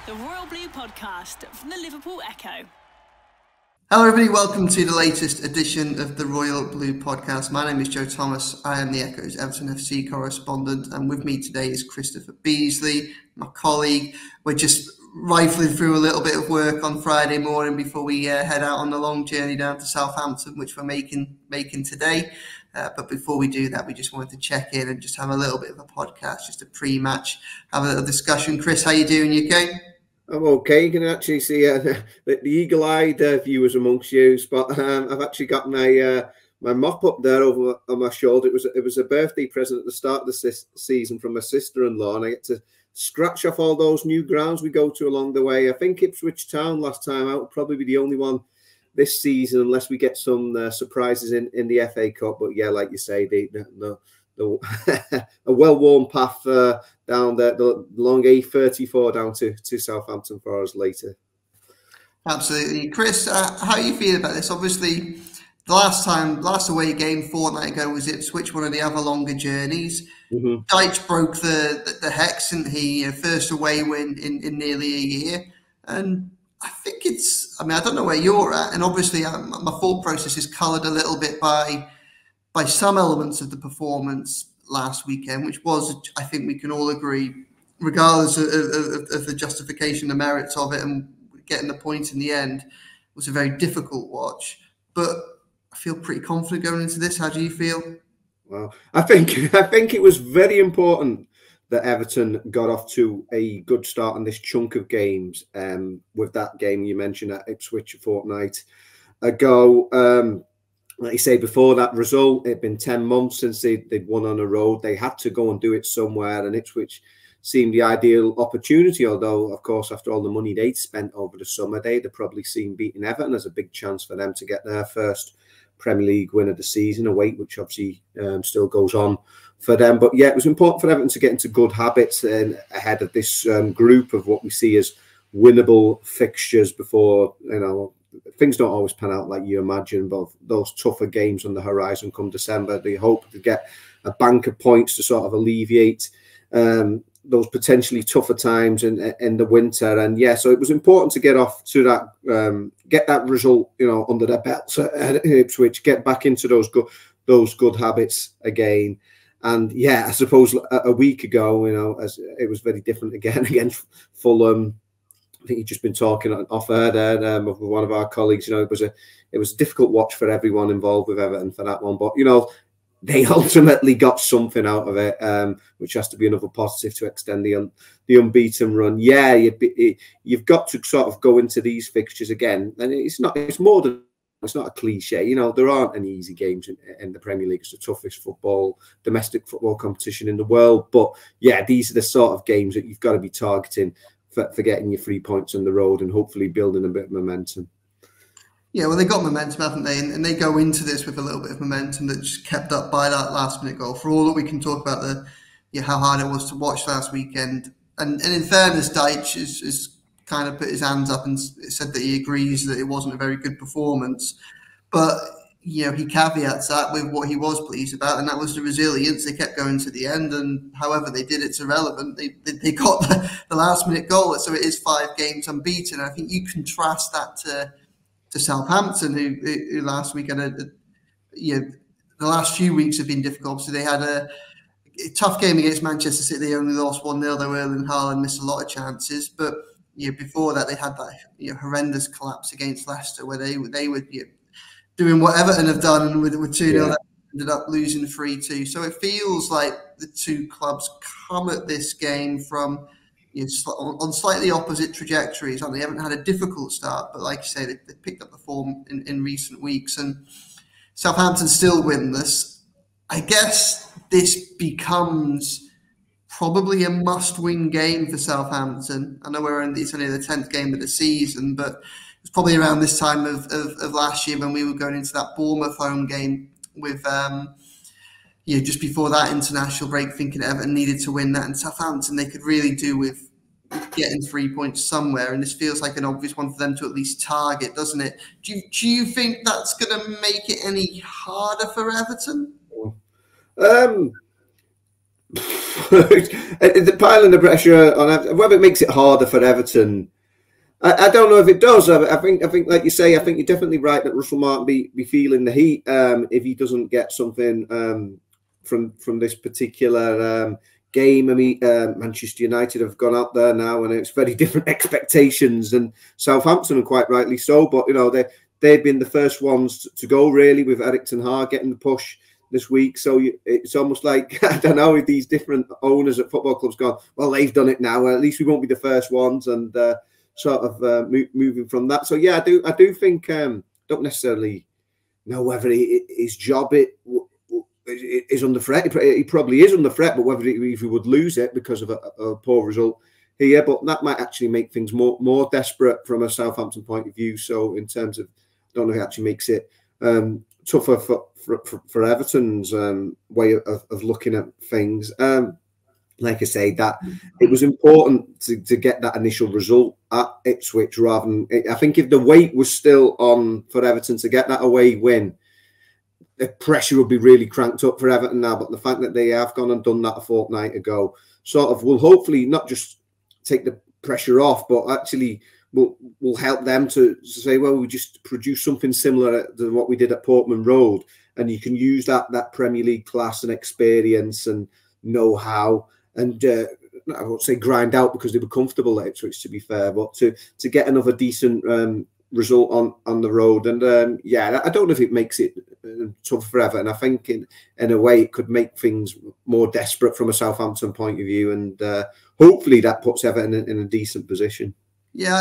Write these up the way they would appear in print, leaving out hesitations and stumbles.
The Royal Blue Podcast from the Liverpool ECHO. Hello everybody, welcome to the latest edition of the Royal Blue Podcast. My name is Joe Thomas, I am the ECHO's Everton FC correspondent, and with me today is Chris Beesley, my colleague. We're just rifling through a little bit of work on Friday morning before we head out on the long journey down to Southampton, which we're making today. But before we do that, we just wanted to check in and just have a little bit of a podcast, just a pre-match, have a little discussion. Chris, how you doing? You okay? I'm okay. You can actually see the eagle-eyed viewers amongst you. But I've actually got my mop up there over on my shoulder. It was a birthday present at the start of the season from my sister-in-law, and I get to scratch off all those new grounds we go to along the way. I think Ipswich Town last time out will probably be the only one this season, unless we get some surprises in the FA Cup. But yeah, like you say, a well-worn path down the long A34 down to Southampton for us later. Absolutely. Chris, how you feel about this? Obviously, the last away game fortnight ago was Ipswich, one of the other longer journeys. Mm-hmm. Dyche broke the hex, didn't he? First away win in nearly a year. And I think I don't know where you're at. And obviously, my thought process is coloured a little bit by some elements of the performance last weekend, which was, I think we can all agree, regardless of the justification, the merits of it and getting the point in the end, was a very difficult watch. But I feel pretty confident going into this. How do you feel? Well, I think it was very important that Everton got off to a good start on this chunk of games with that game you mentioned at Ipswich a fortnight ago. Like you say, before that result, it'd been 10 months since they'd won on the road. They had to go and do it somewhere, and Ipswich seemed the ideal opportunity, although, of course, after all the money they'd spent over the summer, they'd have probably seen beating Everton as a big chance for them to get their first Premier League win of the season, a weight which obviously still goes on for them. But yeah, it was important for Everton to get into good habits ahead of this group of what we see as winnable fixtures before, things don't always pan out like you imagine, but those tougher games on the horizon come December. They hope to get a bank of points to sort of alleviate those potentially tougher times in the winter. And yeah, so it was important to get off to that, get that result, under their belts at Ipswich, get back into those good habits again. And yeah, I suppose a week ago, as it was very different again against Fulham. I think you've just been talking off air there with one of our colleagues. It was a difficult watch for everyone involved with Everton for that one. But they ultimately got something out of it, which has to be another positive to extend the unbeaten run. Yeah, you've got to sort of go into these fixtures again, and it's not a cliche. There aren't any easy games in the Premier League. It's the toughest domestic football competition in the world. But yeah, these are the sort of games that you've got to be targeting for getting your 3 points on the road and hopefully building a bit of momentum. Yeah, well, they got momentum, haven't they? And they go into this with a little bit of momentum that just kept up by that last-minute goal. For all that we can talk about how hard it was to watch last weekend. And in fairness, Dyche is kind of put his hands up and said that he agrees that it wasn't a very good performance. But he caveats that with what he was pleased about, and that was the resilience. They kept going to the end, and however they did, it's irrelevant. They got the last-minute goal, so it is 5 games unbeaten. I think you contrast that to Southampton, who last week had the last few weeks have been difficult. So they had a tough game against Manchester City. They only lost 1-0, though Erling Haaland missed a lot of chances. But before that, they had that horrendous collapse against Leicester, where they were doing what Everton have done, and with 2-0, that ended up losing 3-2. So it feels like the two clubs come at this game from on slightly opposite trajectories. They haven't had a difficult start, but like you say, they picked up the form in recent weeks. And Southampton still winless. I guess this becomes probably a must-win game for Southampton. I know it's only the 10th game of the season, but it was probably around this time of last year when we were going into that Bournemouth home game with just before that international break, thinking Everton needed to win that, and Southampton they could really do with getting 3 points somewhere, and this feels like an obvious one for them to at least target, doesn't it? Do you think that's going to make it any harder for Everton? the piling the pressure on Everton, whether it makes it harder for Everton, I don't know if it does. I think like you say, I think you're definitely right that Russell might be feeling the heat if he doesn't get something from this particular game. I mean, Manchester United have gone out there now, and it's very different expectations, and Southampton, and quite rightly so. But you know, they've been the first ones to go, really, with Eric Ten Hag getting the push this week. So it's almost like, I don't know, if these different owners at football clubs gone, well, they've done it now, at least we won't be the first ones, and sort of moving from that. So yeah, I do think, don't necessarily know whether his job is under threat. He probably is under threat, but whether if he would lose it because of a poor result here, but that might actually make things more desperate from a Southampton point of view. So in terms of, I don't know if it actually makes it tougher for Everton's way of looking at things. Like I say, that it was important to get that initial result at Ipswich rather than, I think if the weight was still on for Everton to get that away win, the pressure would be really cranked up for Everton now. But the fact that they have gone and done that a fortnight ago sort of will hopefully not just take the pressure off, but actually will help them to say, well, we just produce something similar to what we did at Portman Road. And you can use that Premier League class and experience and know-how, and I won't say grind out because they were comfortable at Ipswich, to be fair, but to get another decent result on the road. And yeah, I don't know if it makes it tough forever. And I think in a way it could make things more desperate from a Southampton point of view. And hopefully that puts Everton in a decent position. Yeah,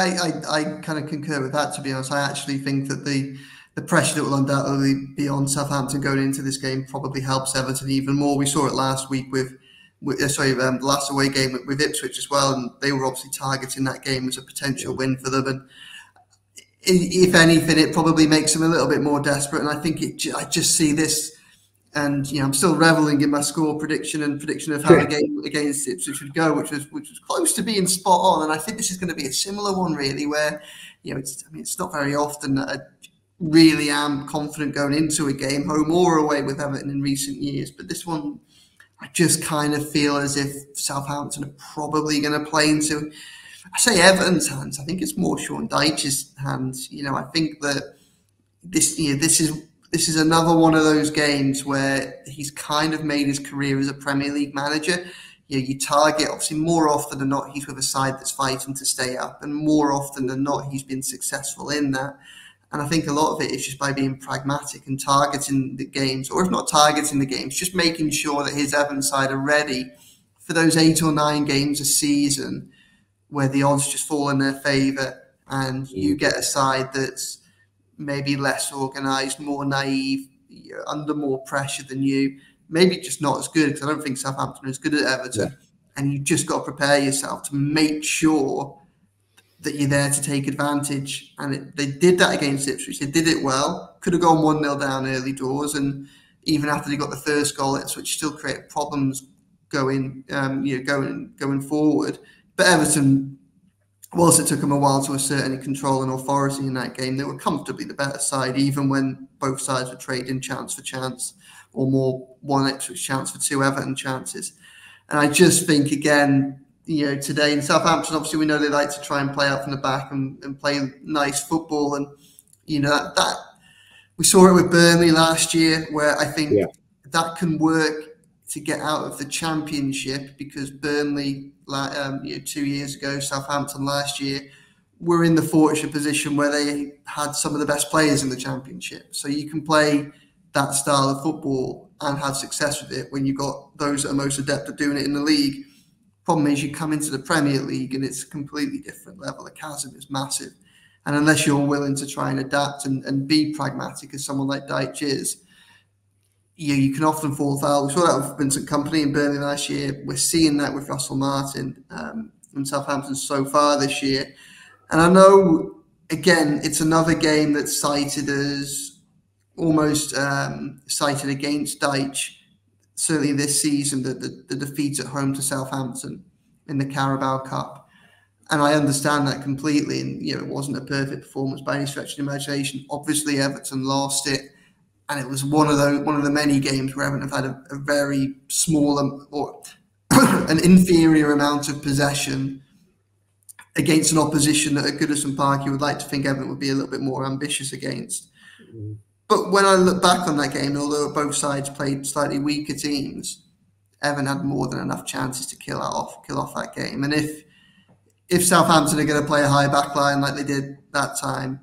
I kind of concur with that, to be honest. I actually think that the pressure that will undoubtedly be on Southampton going into this game probably helps Everton even more. We saw it last week with the last away game with Ipswich as well, and they were obviously targeting that game as a potential win for them. And if anything, it probably makes them a little bit more desperate. And I think I just see this, and I'm still reveling in my score prediction of how the game against Ipswich would go, which was close to being spot on. And I think this is going to be a similar one, really, where it's not very often that I really am confident going into a game, home or away, with Everton in recent years. But this one, I just kind of feel as if Southampton are probably going to play into, I say Everton's hands. I think it's more Sean Dyche's hands. I think that this is another one of those games where he's kind of made his career as a Premier League manager. You target, obviously, more often than not, he's with a side that's fighting to stay up, and more often than not, he's been successful in that. And I think a lot of it is just by being pragmatic and targeting the games, or if not targeting the games, just making sure that his Everton side are ready for those 8 or 9 games a season where the odds just fall in their favour, and you get a side that's maybe less organised, more naive, under more pressure than you, maybe just not as good, because I don't think Southampton are as good at Everton. Yeah. And you've just got to prepare yourself to make sure that you're there to take advantage. And they did that against Ipswich. They did it well. Could have gone 1-0 down early doors, and even after they got the first goal, Ipswich still created problems going forward. But Everton, whilst it took them a while to assert any control and authority in that game, they were comfortably the better side, even when both sides were trading chance for chance, or more, 1 Ipswich chance for 2 Everton chances. And I just think, again, today in Southampton, obviously we know they like to try and play out from the back and play nice football. And, that we saw it with Burnley last year, where I think that can work to get out of the Championship, because Burnley, 2 years ago, Southampton last year, were in the fortunate position where they had some of the best players in the Championship. So you can play that style of football and have success with it when you've got those that are most adept at doing it in the league. Problem is, you come into the Premier League and it's a completely different level. The chasm is massive. And unless you're willing to try and adapt and be pragmatic, as someone like Dyche is, you can often fall foul. We saw that with Vincent Kompany in Burnley last year. We're seeing that with Russell Martin in Southampton so far this year. And I know, again, it's another game that's cited as almost cited against Dyche, certainly this season, the defeat at home to Southampton in the Carabao Cup. And I understand that completely. And, it wasn't a perfect performance by any stretch of the imagination. Obviously, Everton lost it. And it was one of the many games where Everton have had a very small or an inferior amount of possession against an opposition that at Goodison Park you would like to think Everton would be a little bit more ambitious against. But when I look back on that game, although both sides played slightly weaker teams, Everton had more than enough chances to kill off that game. And if Southampton are going to play a high back line like they did that time,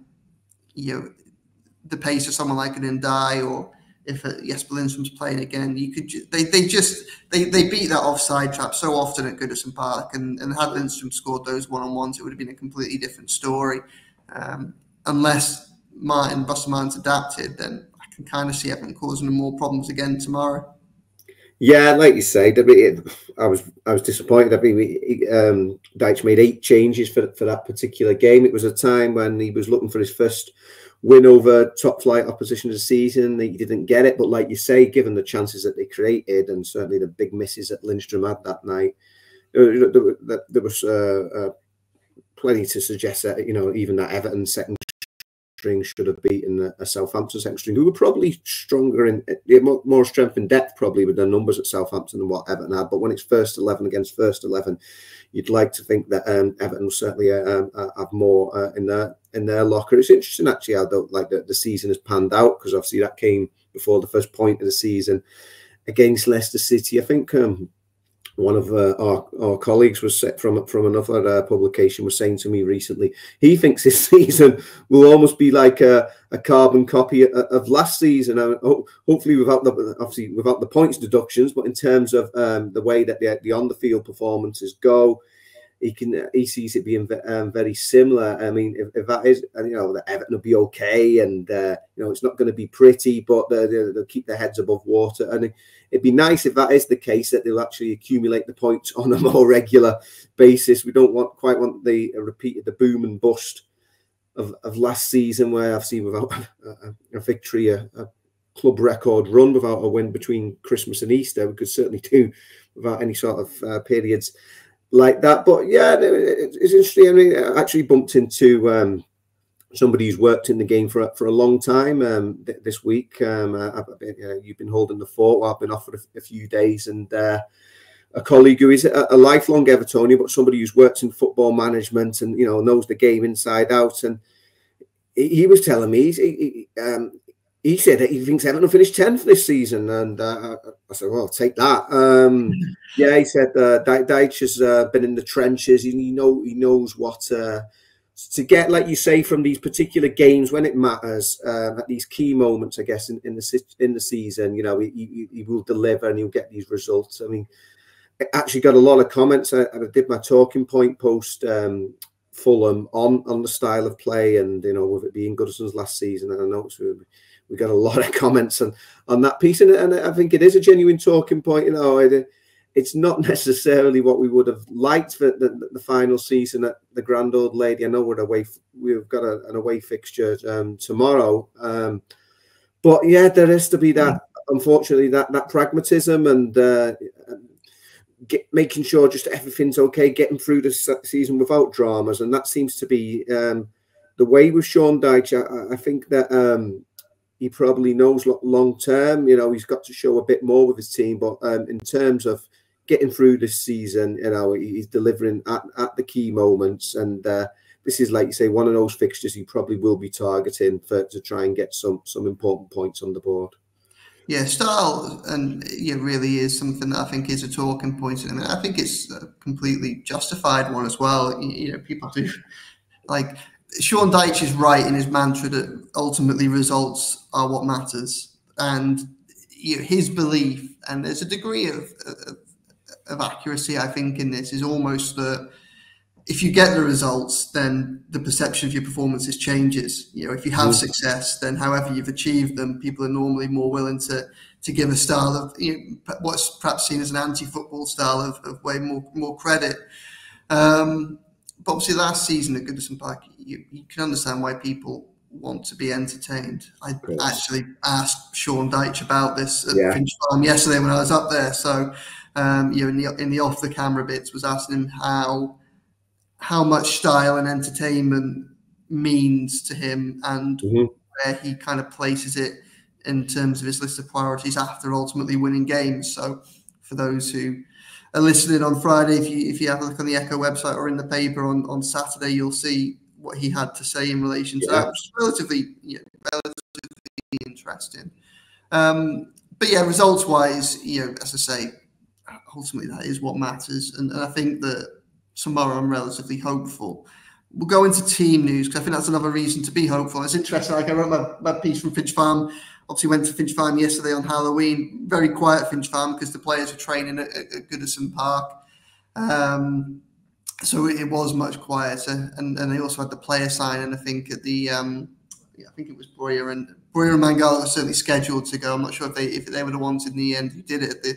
the pace of someone like an Ndiaye, or if Jesper Lindstrom's playing again, they beat that offside trap so often at Goodison Park, and had Lindstrom scored those one-on-ones, it would have been a completely different story. Unless Buster Martin's adapted, then I can kind of see Everton causing them more problems again tomorrow. Yeah, like you say, I was disappointed. I mean, Dyche made 8 changes for that particular game. It was a time when he was looking for his first win over top flight opposition of the season. He didn't get it, but like you say, given the chances that they created and certainly the big misses that Lindstrom had that night, there was plenty to suggest that even that Everton second string should have beaten a Southampton second string, who were probably stronger in more strength and depth probably with their numbers at Southampton than what Everton had. But when it's first 11 against first 11, you'd like to think that Everton will certainly have more in their locker. It's interesting actually how the season has panned out, because obviously that came before the first point of the season against Leicester City. I think one of our colleagues was from another publication was saying to me recently, he thinks this season will almost be like a carbon copy of last season. Hopefully without the points deductions, but in terms of the way that the on the field performances go, he sees it being very similar. I mean, if that is, that Everton will be okay, and it's not going to be pretty, but they'll keep their heads above water. And it'd be nice if that is the case, that they'll actually accumulate the points on a more regular basis. We don't quite want the boom and bust of last season, where I've seen without a victory, a club record run without a win between Christmas and Easter. We could certainly do without any sort of periods like that. But yeah, it's interesting. I mean, I actually bumped into somebody who's worked in the game for a long time this week. You've been holding the fort while I've been off for a few days, and a colleague who is a lifelong Evertonian, but somebody who's worked in football management and knows the game inside out. And he was telling me he said that he thinks Everton will finish 10th this season, and I said, well, I'll take that. Yeah, he said Dyche has been in the trenches. He knows what to get, like you say, from these particular games when it matters, at these key moments, I guess, in the season. He will deliver and he'll get these results. I mean, I actually got a lot of comments. I did my talking point post Fulham on the style of play, and with it being Goodison's last season, and I noticed we got a lot of comments on that piece, and I think it is a genuine talking point. It's not necessarily what we would have liked for the final season at the Grand Old Lady. I know we've got an away fixture tomorrow, but yeah, there has to be that, unfortunately, that pragmatism and making sure just everything's okay, getting through the season without dramas, and that seems to be the way with Sean Dyche. I think that he probably knows long term. He's got to show a bit more with his team, but in terms of getting through this season, he's delivering at the key moments, and this is, like you say, one of those fixtures he probably will be targeting to try and get some important points on the board. Yeah, style and really is something that I think is a talking point. I mean, I think it's a completely justified one as well. People do like Sean Dyche is right in his mantra that ultimately results are what matters, and his belief, and there's a degree of accuracy, I think, in this, is almost that if you get the results, then the perception of your performances changes. If you have success, then however you've achieved them, people are normally more willing to give a style of what's perhaps seen as an anti-football style of way more credit. But obviously last season at Goodison Park, you can understand why people want to be entertained. I actually asked Sean Dyche about this at Finch Farm yesterday when I was up there. So in the off the camera bits, was asking him how much style and entertainment means to him, and where he kind of places it in terms of his list of priorities after ultimately winning games. So for those who are listening on Friday, if you have a look on the Echo website or in the paper on Saturday, you'll see what he had to say in relation to that, which is relatively interesting. But yeah, results-wise, as I say, ultimately that is what matters, and I think that tomorrow I'm relatively hopeful. We'll go into team news because I think that's another reason to be hopeful. It's interesting. Like I wrote my piece from Finch Farm. Obviously went to Finch Farm yesterday on Halloween. Very quiet Finch Farm because the players were training at Goodison Park. So it was much quieter, and they also had the player signing. I think at the I think it was Breuer and Mangala were certainly scheduled to go. I'm not sure if they were the ones in the end who did it at the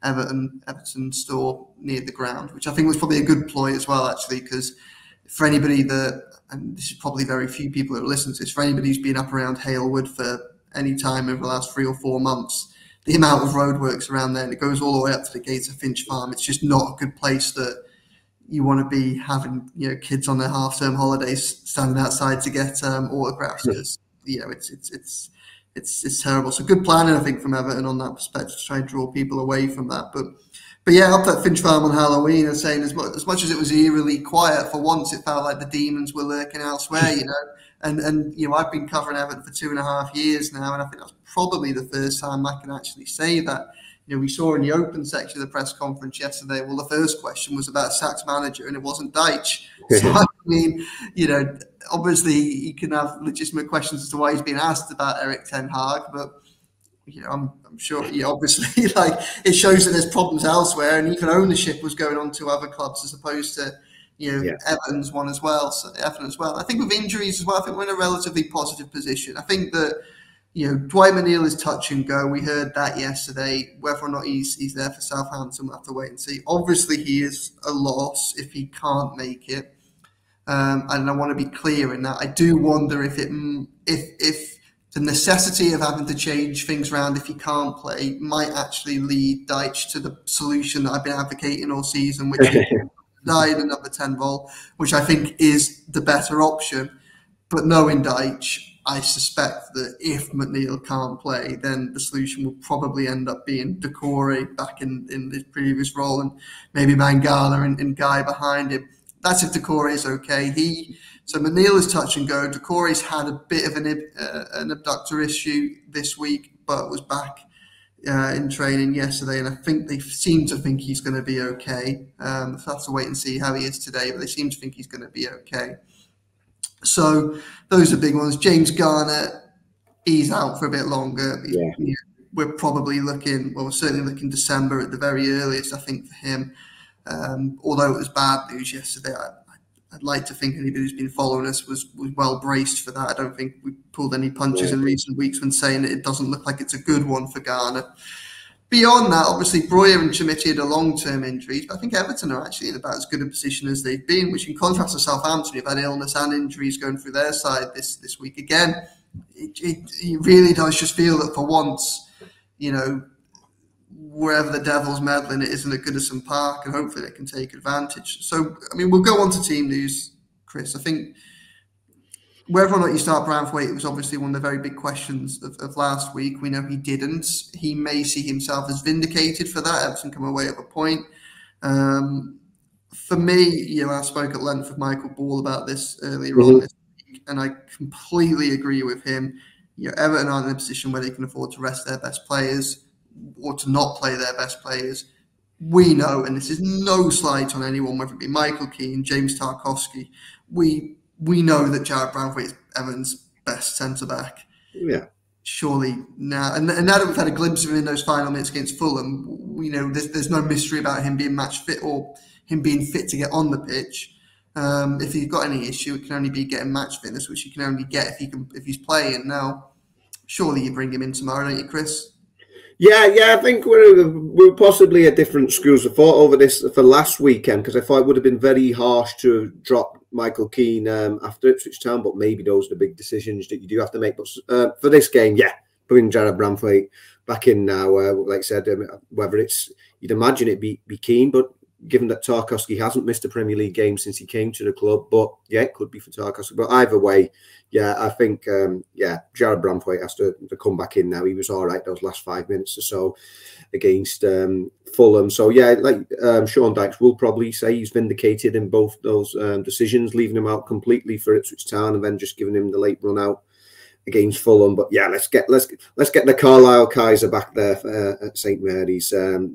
Everton store near the ground, which I think was probably a good ploy as well, actually, because for anybody and this is probably very few people that listen to this, for anybody who's been up around Halewood for any time over the last 3 or 4 months, the amount of roadworks around there, and it goes all the way up to the gates of Finch Farm. It's just not a good place that you want to be having, kids on their half-term holidays standing outside to get autographs, because it's terrible. So good planning, I think, from Everton on that perspective to try and draw people away from that. But yeah, up at Finch Farm on Halloween, and saying as much as it was eerily quiet, for once it felt like the demons were lurking elsewhere, And I've been covering Everton for 2.5 years now, and I think that's probably the first time I can actually say that. We saw in the open section of the press conference yesterday, well, the first question was about Sack's manager, and it wasn't Dyche. So, I mean, obviously you can have legitimate questions as to why he's being asked about Erik ten Hag, but, I'm sure, obviously, like, it shows that there's problems elsewhere, and even ownership was going on to other clubs as opposed to, Everton's one as well. So Everton as well. I think with injuries as well, I think we're in a relatively positive position. I think that, Dwight McNeil is touch and go. We heard that yesterday. Whether or not he's there for Southampton, we'll have to wait and see. Obviously, he is a loss if he can't make it. And I want to be clear in that. I do wonder if the necessity of having to change things around if he can't play might actually lead Dyche to the solution that I've been advocating all season, which is died a number 10 role, which I think is the better option. But knowing Dyche, I suspect that if McNeil can't play, then the solution will probably end up being Decore back in the previous role, and maybe Mangala and Guy behind him. That's if Decore is okay. So McNeil is touch and go. Decore's had a bit of an abductor issue this week, but was back in training yesterday, and I think they seem to think he's going to be okay. We'll have to wait and see how he is today, but they seem to think he's going to be okay. So those are big ones. James Garner, he's out for a bit longer. Yeah. We're probably we're certainly looking December at the very earliest, I think, for him. Although it was bad news yesterday, I'd like to think anybody who's been following us was well braced for that. I don't think we pulled any punches in recent weeks when saying that it doesn't look like it's a good one for Garner. Beyond that, obviously, Breuer and Chimiti had a long-term injuries, but I think Everton are actually in about as good a position as they've been, which in contrast to Southampton, who've had illness and injuries going through their side this week. Again, it really does just feel that for once, wherever the devil's meddling, it isn't at Goodison Park, and hopefully they can take advantage. So, I mean, we'll go on to team news, Chris. I think whether or not you start Branthwaite, it was obviously one of the very big questions of last week. We know he didn't. He may see himself as vindicated for that. Everton come away at a point. For me, I spoke at length with Michael Ball about this earlier on this week, and I completely agree with him. Everton aren't in a position where they can afford to rest their best players or to not play their best players. We know, and this is no slight on anyone, whether it be Michael Keane, James Tarkowski, we know that Jarrad Branthwaite is Everton's best centre-back. Yeah. Surely now, and now that we've had a glimpse of him in those final minutes against Fulham, we know there's no mystery about him being match fit or him being fit to get on the pitch. If he's got any issue, it can only be getting match fitness, which you can only get if he's playing. Now, surely you bring him in tomorrow, don't you, Chris? Yeah, I think we're possibly at different schools of thought over this for last weekend, because I thought it would have been very harsh to drop Michael Keane after Ipswich Town, but maybe those are the big decisions that you do have to make. But for this game, putting Jarrad Branthwaite back in now, like I said, whether it's, you'd imagine it'd be Keane, but given that Tarkowski hasn't missed a Premier League game since he came to the club. But yeah, it could be for Tarkowski. But either way, yeah, I think Jarrad Branthwaite has to come back in now. He was all right those last 5 minutes or so against Fulham. So yeah, like Sean Dyche will probably say he's vindicated in both those decisions, leaving him out completely for Ipswich Town and then just giving him the late run out against Fulham. But yeah, let's get the Carlisle Kaiser back there at St Mary's. A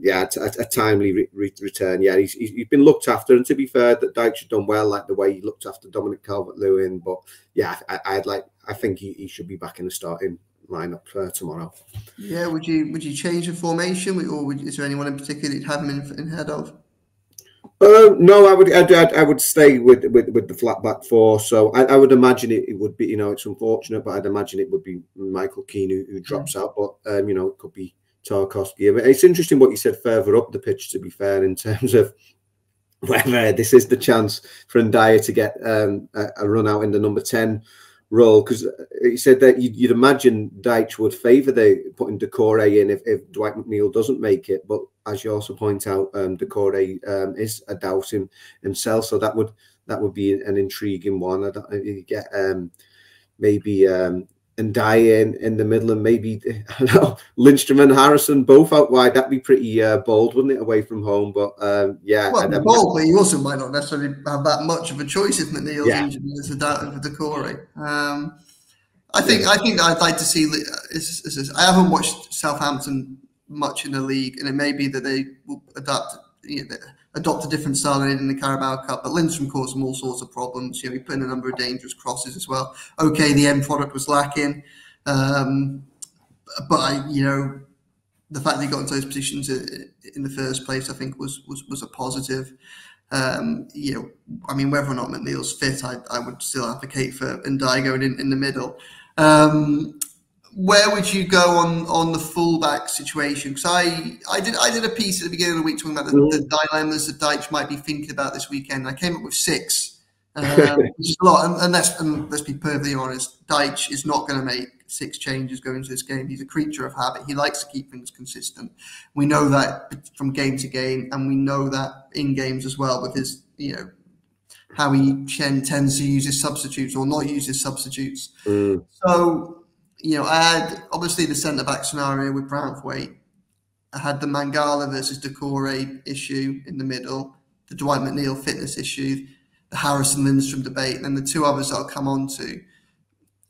timely return. Yeah, he's been looked after, and to be fair, that Dyche has done well, like the way he looked after Dominic Calvert-Lewin. But yeah, I think he should be back in the starting lineup tomorrow. Yeah, would you change the formation, or is there anyone in particular you'd have him in head of? No, I would stay with the flat back four. So I would imagine it would be, it's unfortunate, but I'd imagine it would be Michael Keane who drops out. But it could be Tarkowski. I mean, it's interesting what you said further up the pitch, to be fair, in terms of whether this is the chance for Ndiaye to get a run out in the number 10 role, because he said that you'd imagine Dyche would favour putting Decore in if Dwight McNeil doesn't make it. But as you also point out, Decore is a doubt in himself, so that would be an intriguing one. I don't know if you get maybe Ndiaye in the middle, and maybe Lindstrom and Harrison both out wide. That'd be pretty bold, wouldn't it, away from home? But yeah, well, bold, but you also might not necessarily have that much of a choice if McNeil's injured. There's a doubt over Decore. I think I'd like to see. I haven't watched Southampton much in the league, and it may be that they will adopt a different style in the Carabao Cup. But Lindstrom caused them all sorts of problems. He put in a number of dangerous crosses as well. Okay, the end product was lacking, but the fact that he got into those positions in the first place, I think was a positive. I mean, whether or not McNeil's fit, I would still advocate for Ndiaye going in the middle. Where would you go on the fullback situation? Because I did a piece at the beginning of the week talking about the dilemmas that Dyche might be thinking about this weekend. I came up with 6, which is a lot. And let's be perfectly honest, Dyche is not going to make 6 changes going into this game. He's a creature of habit. He likes to keep things consistent. We know that from game to game, and we know that in games as well with his, how he tends to use his substitutes or not use his substitutes. So, I had obviously the centre-back scenario with Branthwaite. I had the Mangala versus Decore issue in the middle, the Dwight McNeil fitness issue, the Harrison-Lindstrom debate, and then the 2 others that I'll come on to.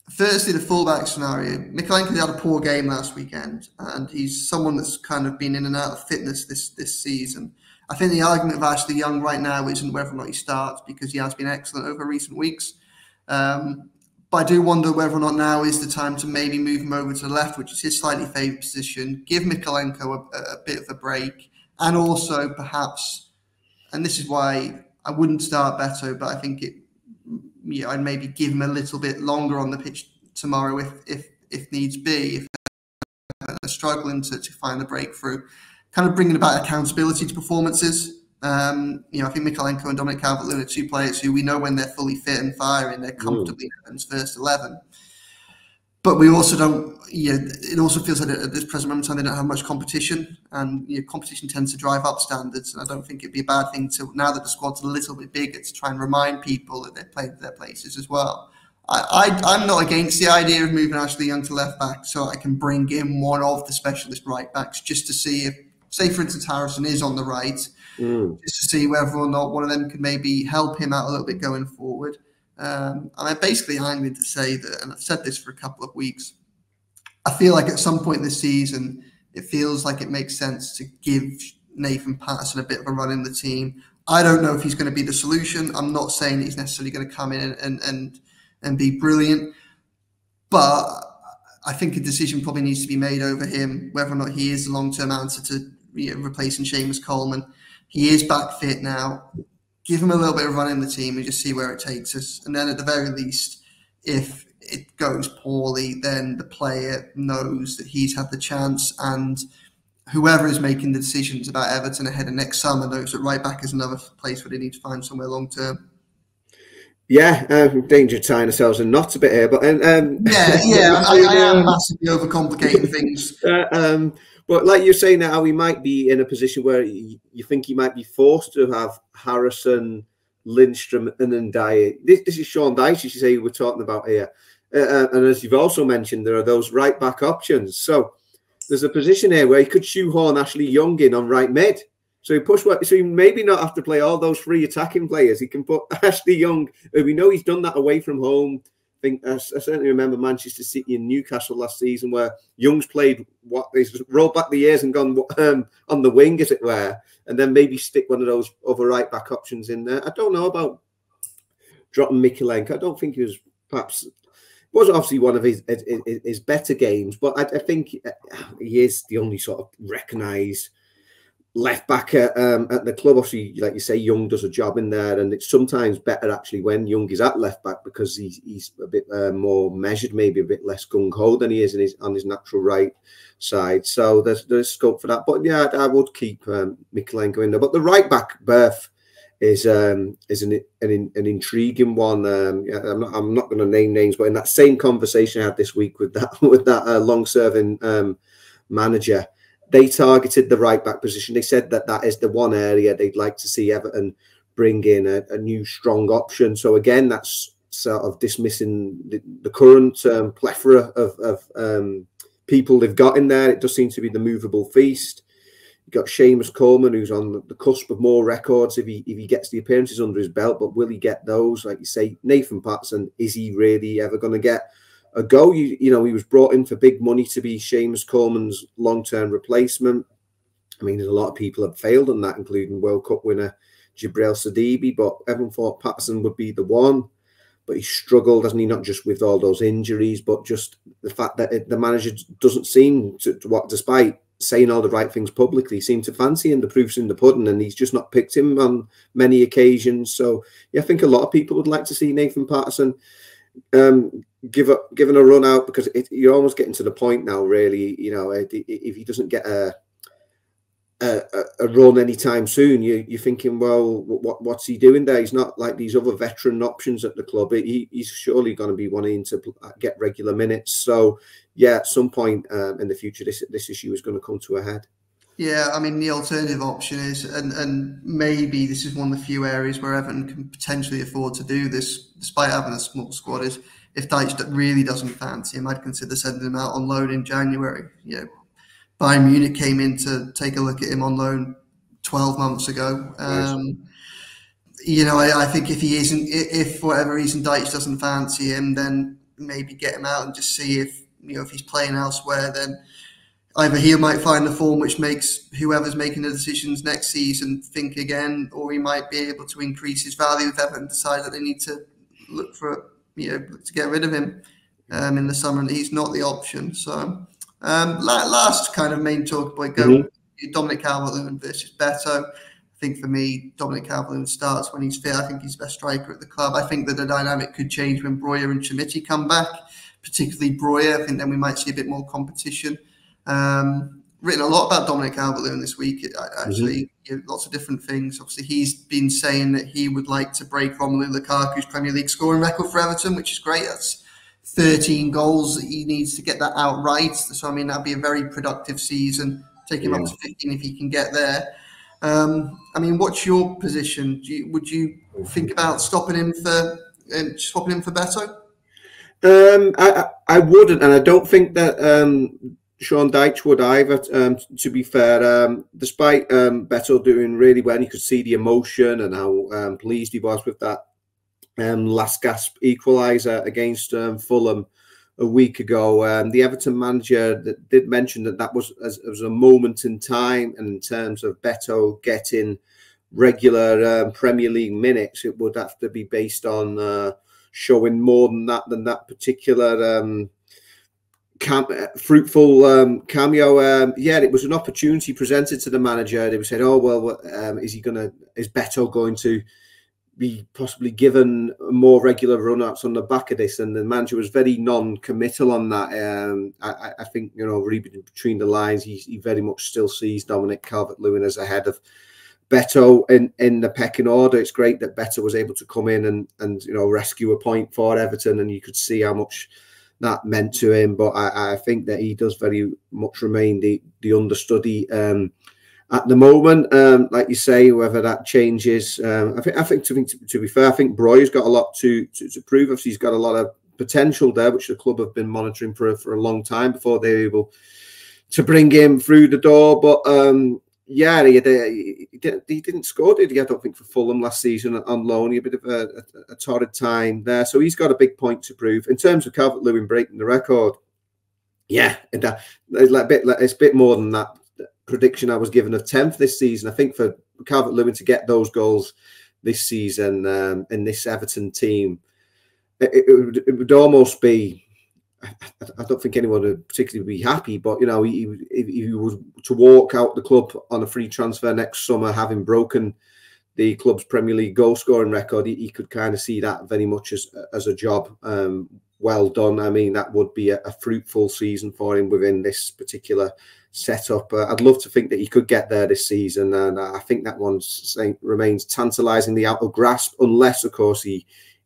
Firstly, the fullback scenario. Mikalenko had a poor game last weekend, and he's someone that's kind of been in and out of fitness this season. I think the argument of Ashley Young right now isn't whether or not he starts, because he has been excellent over recent weeks. But I do wonder whether or not now is the time to maybe move him over to the left, which is his slightly favoured position, give Mikalenko a bit of a break, and also perhaps, and this is why I wouldn't start Beto, but I think I'd maybe give him a little bit longer on the pitch tomorrow if needs be, if they're struggling to find the breakthrough, kind of bringing about accountability to performances. I think Mikalenko and Dominic Calvert-Lewin are 2 players who we know when they're fully fit and firing, they're comfortably in Everton's first 11. But we also don't, it also feels like at this present moment in time they don't have much competition, and competition tends to drive up standards. And I don't think it'd be a bad thing to, now that the squad's a little bit bigger, to try and remind people that they've played their places as well. I'm not against the idea of moving Ashley Young to left back, so I can bring in one of the specialist right backs just to see if, say for instance, Harrison is on the right, just to see whether or not one of them could maybe help him out a little bit going forward. I'm basically angling to say that, and I've said this for a couple of weeks, I feel like at some point this season, it feels like it makes sense to give Nathan Patterson a bit of a run in the team. I don't know if he's going to be the solution. I'm not saying that he's necessarily going to come in and be brilliant, but I think a decision probably needs to be made over him, whether or not he is the long-term answer to replacing Seamus Coleman. He is back fit now. Give him a little bit of run in the team and just see where it takes us. And then at the very least, if it goes poorly, then the player knows that he's had the chance, and whoever is making the decisions about Everton ahead of next summer knows that right back is another place where they need to find somewhere long-term. Yeah, danger of tying ourselves in knots a bit here, but I am massively overcomplicating things. But like you're saying now, we might be in a position where you think he might be forced to have Harrison, Lindstrom, and then Dyche. This is Sean Dyche, you say we're talking about here, and as you've also mentioned, there are those right back options. So there's a position here where he could shoehorn Ashley Young in on right mid. So he maybe not have to play all those three attacking players. He can put Ashley Young. We know he's done that away from home. I certainly remember Manchester City and Newcastle last season where Young's played he's rolled back the years and gone on the wing, as it were, and then maybe stick one of those other right back options in there. I don't know about dropping Mykolenko. I don't think he was wasn't obviously one of his better games, but I think he is the only sort of recognised left back at the club. Obviously, like you say, Young does a job in there, and it's sometimes better actually when Young is at left back because he's a bit more measured, maybe a bit less gung ho than he is on his natural right side. So there's scope for that. But yeah, I would keep Mykolenko in there. But the right back berth is an intriguing one. I'm not going to name names, but in that same conversation I had this week with that long serving manager, they targeted the right back position. They said that is the one area they'd like to see Everton bring in a new strong option. So again, that's sort of dismissing the current plethora of people they've got in there. It does seem to be the movable feast. You've got Seamus Coleman, who's on the cusp of more records if he gets the appearances under his belt, but will he get those? Like you say, Nathan Patterson, is he really ever going to get a go? You know, he was brought in for big money to be Seamus Coleman's long-term replacement. I mean, there's a lot of people have failed on that, including World Cup winner Jibril Sidibe, but everyone thought Patterson would be the one. But he struggled, hasn't he? Not just with all those injuries, but just the fact that the manager doesn't seem to despite saying all the right things publicly, seem to fancy him. The proof's in the pudding, and he's just not picked him on many occasions. So yeah, I think a lot of people would like to see Nathan Patterson given a run out, because you're almost getting to the point now, really. You know, if he doesn't get a run anytime soon, you're thinking, well, what's he doing there? He's not like these other veteran options at the club. He's surely going to be wanting to get regular minutes. So yeah, at some point in the future, this issue is going to come to a head. Yeah, I mean, the alternative option is, and maybe this is one of the few areas where Everton can potentially afford to do this, despite having a small squad, is if Dyche really doesn't fancy him, I'd consider sending him out on loan in January. You know, Bayern Munich came in to take a look at him on loan 12 months ago. Nice. You know, I think if for whatever reason Dyche doesn't fancy him, then maybe get him out and just see if he's playing elsewhere, then either he might find the form which makes whoever's making the decisions next season think again, or he might be able to increase his value if Everton decide that they need to look for to get rid of him in the summer, and he's not the option. So last kind of main talk point, Dominic Calvert-Lewin versus Beto. I think for me, Dominic Calvert-Lewin starts when he's fit. I think he's the best striker at the club. I think that the dynamic could change when Breuer and Chermiti come back, particularly Breuer. I think then we might see a bit more competition. Written a lot about Dominic Calvert-Lewin this week, actually. Lots of different things. Obviously, he's been saying that he would like to break Romelu Lukaku's Premier League scoring record for Everton, which is great. That's 13 goals. He needs to get that outright. So, I mean, that'd be a very productive season. Take him up to 15 if he can get there. I mean, what's your position? Would you think about swapping him for Beto? I wouldn't, and I don't think that Sean Dyche would either, to be fair. Despite Beto doing really well, you could see the emotion and how pleased he was with that last gasp equaliser against Fulham a week ago. The Everton manager did mention that was a moment in time, and in terms of Beto getting regular Premier League minutes, it would have to be based on showing more than that particular fruitful cameo. Yeah, it was an opportunity presented to the manager. They said, "Oh well, is Beto going to be possibly given more regular run-outs on the back of this?" And the manager was very non-committal on that. I think, reading between the lines, he very much still sees Dominic Calvert-Lewin as ahead of Beto in the pecking order. It's great that Beto was able to come in and rescue a point for Everton, and you could see how much that meant to him. But I think that he does very much remain the understudy at the moment. Like you say, whether that changes, I think to be fair, I think Broy's got a lot to prove. Obviously, he's got a lot of potential there, which the club have been monitoring for a long time before they were able to bring him through the door. But yeah, he didn't score, did he? I don't think, for Fulham last season on loan. He had a bit of a torrid time there. So he's got a big point to prove. In terms of Calvert-Lewin breaking the record, yeah, it's a bit more than that prediction I was given of 10th this season. I think for Calvert-Lewin to get those goals this season in this Everton team, it would almost be, I don't think anyone would particularly be happy, but if he was to walk out the club on a free transfer next summer, having broken the club's Premier League goal scoring record, he could kind of see that very much as a job well done. I mean, that would be a fruitful season for him within this particular setup. I'd love to think that he could get there this season, and I think that one remains tantalisingly out of grasp, unless, of course, he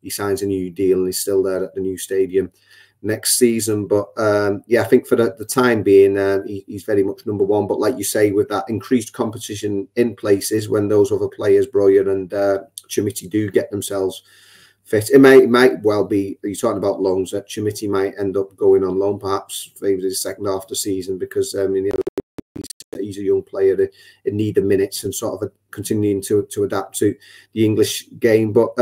signs a new deal and is still there at the new stadium next season. But yeah, I think for the time being, he's very much number one. But like you say, with that increased competition in places, when those other players, Broyer and Chimiti, do get themselves fit, it might well be, you're talking about loans, that Chimiti might end up going on loan perhaps for the second half of the season, because he's a young player in need of minutes and sort of continuing to adapt to the English game. But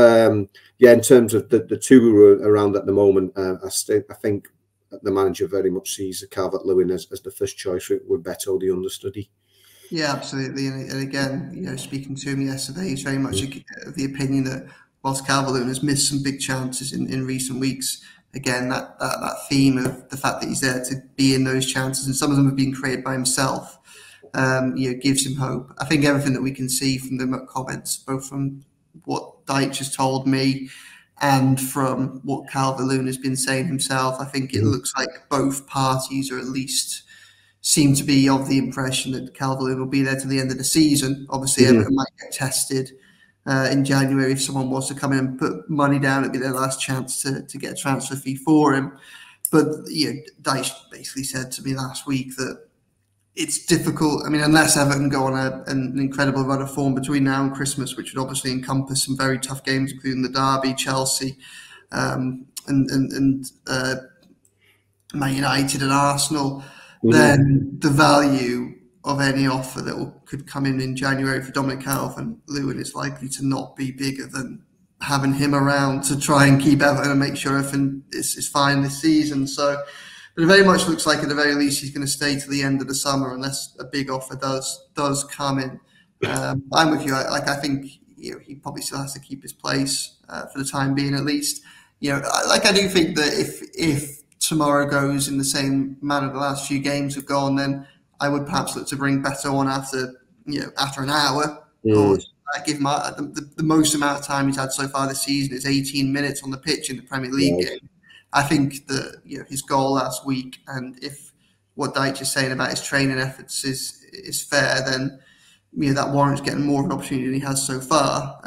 yeah, in terms of the two who are around at the moment, I think the manager very much sees Calvert-Lewin as the first choice, with Beto the understudy. Yeah, absolutely. And again, speaking to him yesterday, he's very much of the opinion that whilst Calvert-Lewin has missed some big chances in recent weeks, again, that theme of the fact that he's there to be in those chances, and some of them have been created by himself, gives him hope. I think everything that we can see from the comments, both from what Dyche has told me and from what Calvert-Lewin has been saying himself, I think it looks like both parties, or at least seem to be of the impression that Calvert-Lewin will be there to the end of the season. Obviously, Everton might get tested in January. If someone wants to come in and put money down, it'd be their last chance to get a transfer fee for him. But Dyche basically said to me last week that it's difficult. I mean, unless Everton go on an incredible run of form between now and Christmas, which would obviously encompass some very tough games, including the Derby, Chelsea, and Man United and Arsenal, then the value of any offer that could come in January for Dominic Calvert-Lewin is likely to not be bigger than having him around to try and keep Everton and make sure everything is fine this season. So, but it very much looks like at the very least he's going to stay to the end of the summer unless a big offer does come in. I'm with you. I think he probably still has to keep his place for the time being, at least. I do think that if tomorrow goes in the same manner the last few games have gone, then I would perhaps look to bring Beto on after an hour, or give him the most amount of time he's had so far this season is 18 minutes on the pitch in the Premier League game. I think that his goal last week, and if what Dyche is saying about his training efforts is fair, then that warrants getting more of an opportunity than he has so far.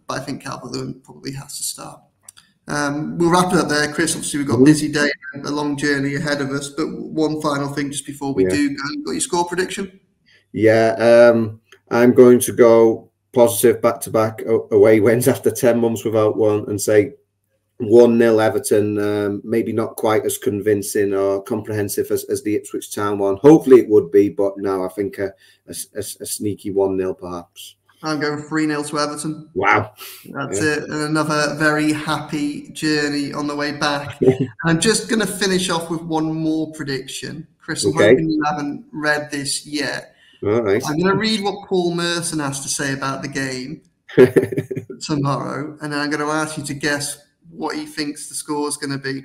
But I think Calvert-Lewin probably has to start. We'll wrap it up there, Chris. Obviously, we've got a busy day and a long journey ahead of us. But one final thing just before we do go, got your score prediction? Yeah, I'm going to go positive back-to-back away wins after 10 months without one, and say 1-0 Everton. Maybe not quite as convincing or comprehensive as the Ipswich Town one. Hopefully it would be, but no, I think a sneaky 1-0 perhaps. I'm going 3-0 to Everton. Wow. That's it. And another very happy journey on the way back. And I'm just going to finish off with one more prediction. Chris, I'm hoping you haven't read this yet. All right. I'm going to read what Paul Merson has to say about the game tomorrow, and then I'm going to ask you to guess what he thinks the score is going to be.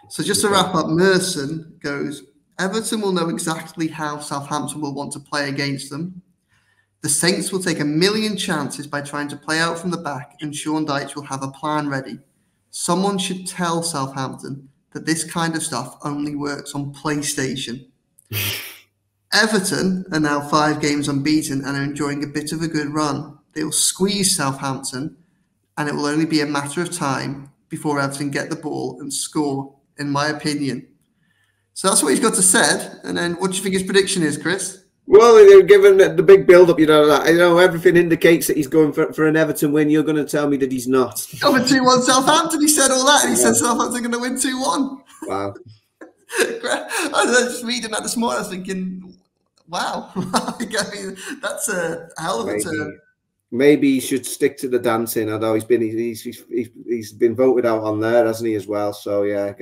So just to wrap up, Merson goes, Everton will know exactly how Southampton will want to play against them. The Saints will take a million chances by trying to play out from the back, and Sean Dyche will have a plan ready. Someone should tell Southampton that this kind of stuff only works on PlayStation. Everton are now 5 games unbeaten and are enjoying a bit of a good run. They will squeeze Southampton, and it will only be a matter of time before Everton get the ball and score, in my opinion. So that's what he's got to say. And then what do you think his prediction is, Chris? Well, given the big build-up, everything indicates that he's going for an Everton win. You're going to tell me that he's not. Over 2-1 Southampton, he said all that, and he said Southampton are going to win 2-1. Wow. I was just reading that this morning, I was thinking, wow. I mean, that's a hell of a turn. Maybe he should stick to the dancing, although he's been voted out on there, hasn't he, as well? So, yeah.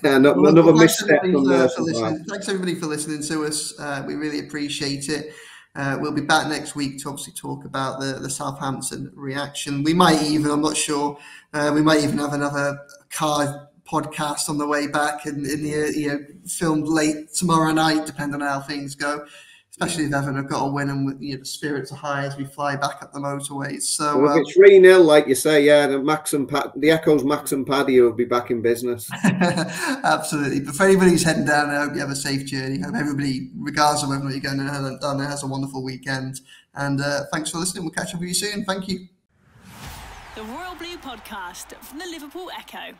Another misstep from there. Thanks everybody for listening to us. We really appreciate it. We'll be back next week to obviously talk about the Southampton reaction. We might even, I'm not sure, we might even have another card podcast on the way back and filmed late tomorrow night, depending on how things go. Especially if Everton have got a win and the spirits are high as we fly back up the motorways. So if it's 3-0, like you say, the Echo's Max and Paddy will be back in business. Absolutely. But for anybody who's heading down, I hope you have a safe journey. I hope everybody, regardless of whether you're going down there, has a wonderful weekend. And thanks for listening. We'll catch up with you soon. Thank you. The Royal Blue Podcast from the Liverpool Echo.